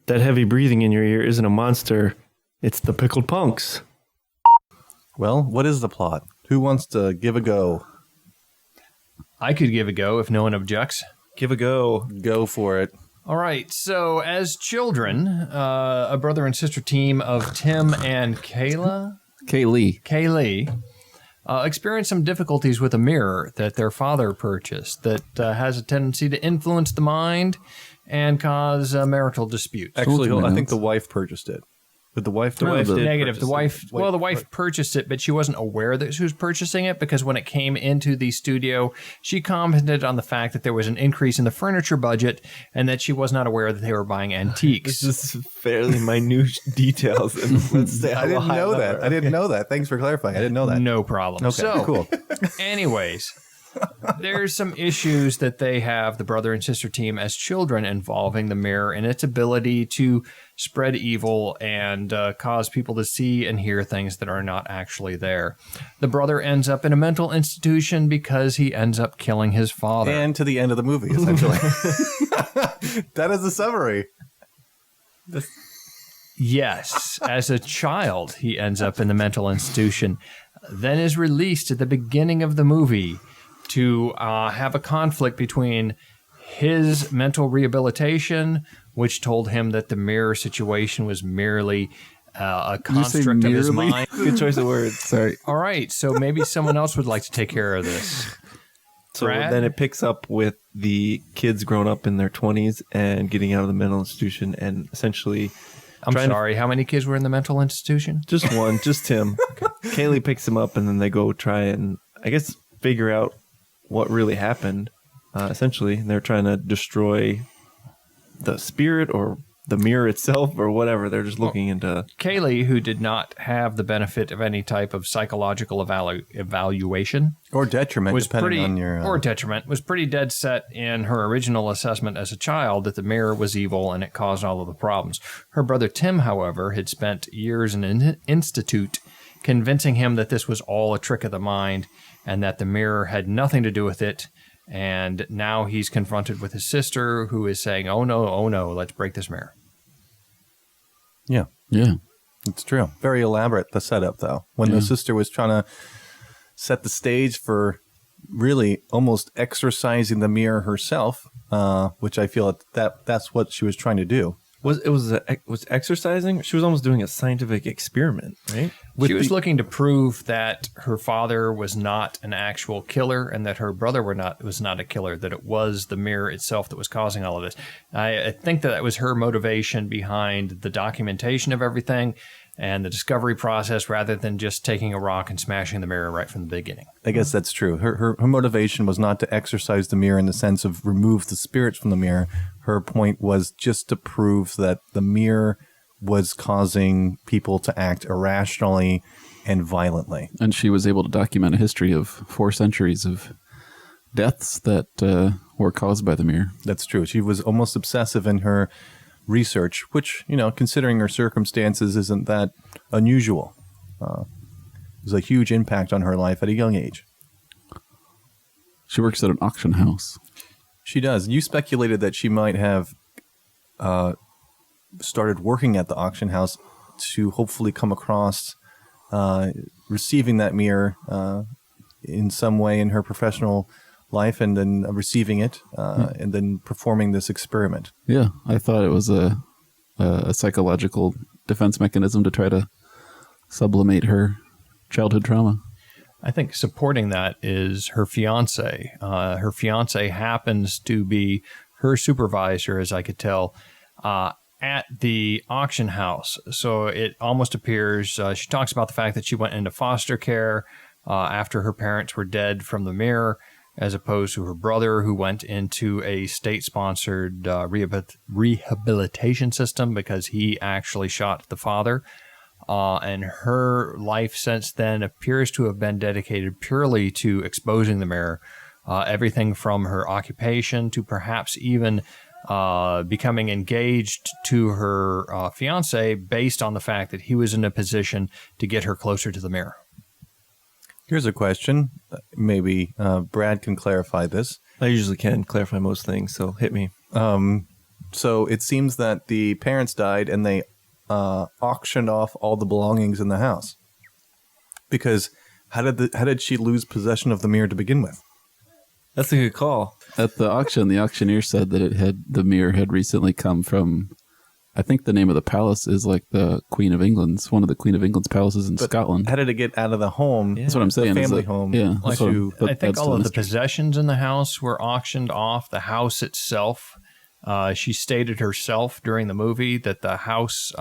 That heavy breathing in your ear isn't a monster. It's the pickled punks. Well, what is the plot? Who wants to give a go? I could give a go if no one objects. Give a go. Go for it. All right, so as children, a brother and sister team of Tim and Kaylee experienced some difficulties with a mirror that their father purchased that has a tendency to influence the mind and cause marital disputes. Actually, I think the wife purchased it. But the wife did. Negative. The wife purchased it, but she wasn't aware that she was purchasing it because when it came into the studio, she commented on the fact that there was an increase in the furniture budget and that she was not aware that they were buying antiques. This is fairly minute details. And let's say I didn't know that. Okay. I didn't know that. Thanks for clarifying. I didn't know that. No problem. Okay, so, cool. Anyways, there's some issues that they have, the brother and sister team, as children involving the mirror and its ability to spread evil and cause people to see and hear things that are not actually there. The brother ends up in a mental institution because he ends up killing his father. And to the end of the movie, essentially. That is the summary. Yes. As a child, he ends up in the mental institution, then is released at the beginning of the movie to have a conflict between his mental rehabilitation, which told him that the mirror situation was merely a construct of his mind. Good choice of words. Sorry. All right, so maybe someone else would like to take care of this. So Brad? then it picks up with the kids growing up in their 20s and getting out of the mental institution and essentially... I'm sorry, how many kids were in the mental institution? Just one, just Tim. Okay. Kaylee picks him up and then they go try and, I guess, figure out what really happened. Essentially, they're trying to destroy the spirit or the mirror itself or whatever. They're just looking into... Kaylee, who did not have the benefit of any type of psychological evaluation... Or detriment, depending on your... Or detriment, was pretty dead set in her original assessment as a child that the mirror was evil and it caused all of the problems. Her brother Tim, however, had spent years in an institute convincing him that this was all a trick of the mind and that the mirror had nothing to do with it. And now he's confronted with his sister who is saying, oh no, let's break this mirror. Yeah. It's true. Very elaborate, the setup, though. When the sister was trying to set the stage for really almost exorcising the mirror herself, which I feel that's what she was trying to do. Was exercising? She was almost doing a scientific experiment, right? She was looking to prove that her father was not an actual killer and that her brother was not a killer, that it was the mirror itself that was causing all of this. I think that was her motivation behind the documentation of everything and the discovery process rather than just taking a rock and smashing the mirror right from the beginning. I guess that's true. Her motivation was not to exorcise the mirror in the sense of remove the spirits from the mirror. Her point was just to prove that the mirror was causing people to act irrationally and violently. And she was able to document a history of 4 centuries of deaths that were caused by the mirror. That's true. She was almost obsessive in her research, which, considering her circumstances, isn't that unusual. It was a huge impact on her life at a young age. She works at an auction house. She does. You speculated that she might have started working at the auction house to hopefully come across receiving that mirror in some way in her professional life and then receiving it and then performing this experiment. Yeah, I thought it was a psychological defense mechanism to try to sublimate her childhood trauma. I think supporting that is her fiance. Her fiance happens to be her supervisor, as I could tell, at the auction house. So it almost appears, she talks about the fact that she went into foster care after her parents were dead from the mirror, as opposed to her brother who went into a state-sponsored rehabilitation system because he actually shot the father. And her life since then appears to have been dedicated purely to exposing the mirror. Everything from her occupation to perhaps even becoming engaged to her fiance based on the fact that he was in a position to get her closer to the mirror. Here's a question. Maybe Brad can clarify this. I usually can clarify most things, so hit me. So it seems that the parents died and they auctioned off all the belongings in the house. Because how did she lose possession of the mirror to begin with? That's a good call. At the auction, the auctioneer said that the mirror had recently come from, I think the name of the palace is like the Queen of England's, one of the Queen of England's palaces in Scotland. How did it get out of the home? That's what I'm saying. The is family that- home. Yeah. Like that's what- you- that I think adds all to of the mystery. possessions in the house were auctioned off. The house itself, she stated herself during the movie that the house,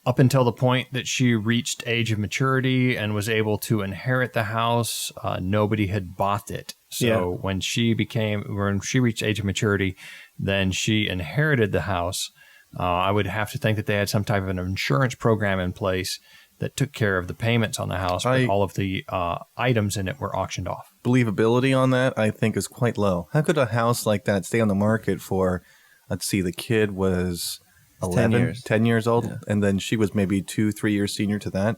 up until the point that she reached age of maturity and was able to inherit the house, nobody had bought it. So when she reached age of maturity, then she inherited the house. I would have to think that they had some type of an insurance program in place that took care of the payments on the house, but all of the items in it were auctioned off. Believability on that, I think, is quite low. How could a house like that stay on the market for, let's see, the kid was 10 years old, and then she was maybe 2-3 years senior to that.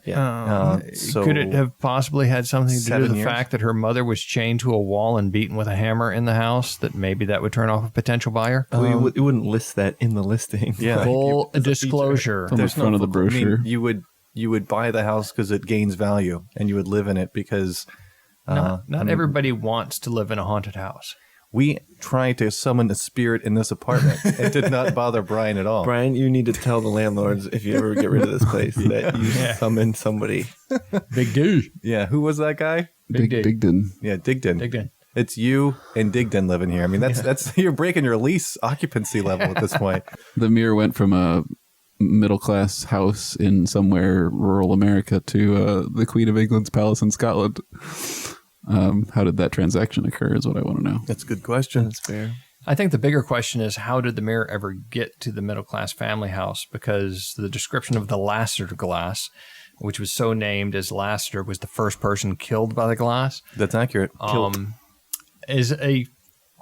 So Could it have possibly had something to do 7 with the years? fact that her mother was chained to a wall and beaten with a hammer in the house, that maybe that would turn off a potential buyer? Well, it wouldn't list that in the listing. Yeah. Full As a feature. disclosure. On the front of the brochure. I mean, you would buy the house because it gains value, and you would live in it because Not everybody wants to live in a haunted house. we tried to summon a spirit in this apartment. It did not bother Brian at all. Brian, you need to tell the landlords if you ever get rid of this place that you summoned somebody. Big D. Yeah, who was that guy? Big D. Digdon. Yeah, Digdon. Digdon. It's you and Digdon living here. I mean, that's you're breaking your lease occupancy level at this point. The mirror went from a middle class house in somewhere rural America to the Queen of England's palace in Scotland. How did that transaction occur is what I want to know. That's a good question. That's fair. I think the bigger question is, how did the mirror ever get to the middle-class family house? Because the description of the Lassiter glass, which was so named as Lassiter, was the first person killed by the glass, That's accurate. is a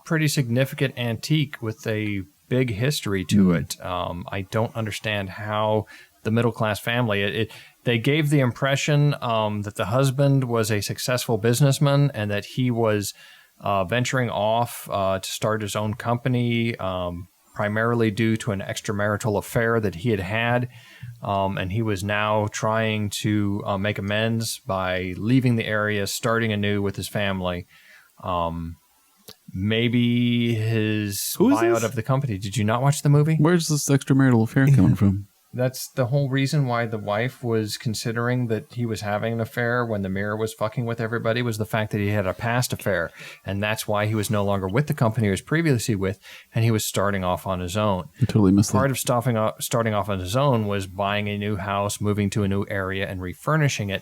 pretty significant antique with a big history to it. I don't understand how the middle-class family... They gave the impression that the husband was a successful businessman and that he was venturing off to start his own company, primarily due to an extramarital affair that he had. And he was now trying to make amends by leaving the area, starting anew with his family. Maybe his buyout of the company. Did you not watch the movie? Where's this extramarital affair coming from? That's the whole reason why the wife was considering that he was having an affair when the mirror was fucking with everybody, was the fact that he had a past affair. And that's why he was no longer with the company he was previously with, and he was starting off on his own. I totally missed Part that. of starting off on his own was buying a new house, moving to a new area, and refurnishing it.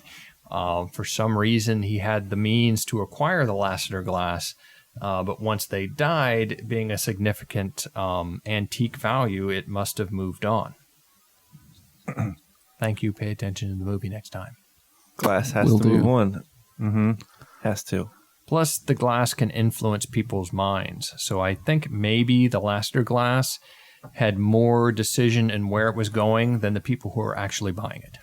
For some reason, he had the means to acquire the Lassiter glass. But once they died, being a significant antique value, it must have moved on. Thank you. Pay attention to the movie next time. Glass has Will to move do. on. Mm-hmm. Has to. Plus, the glass can influence people's minds. So I think maybe the Lassiter glass had more decision in where it was going than the people who were actually buying it.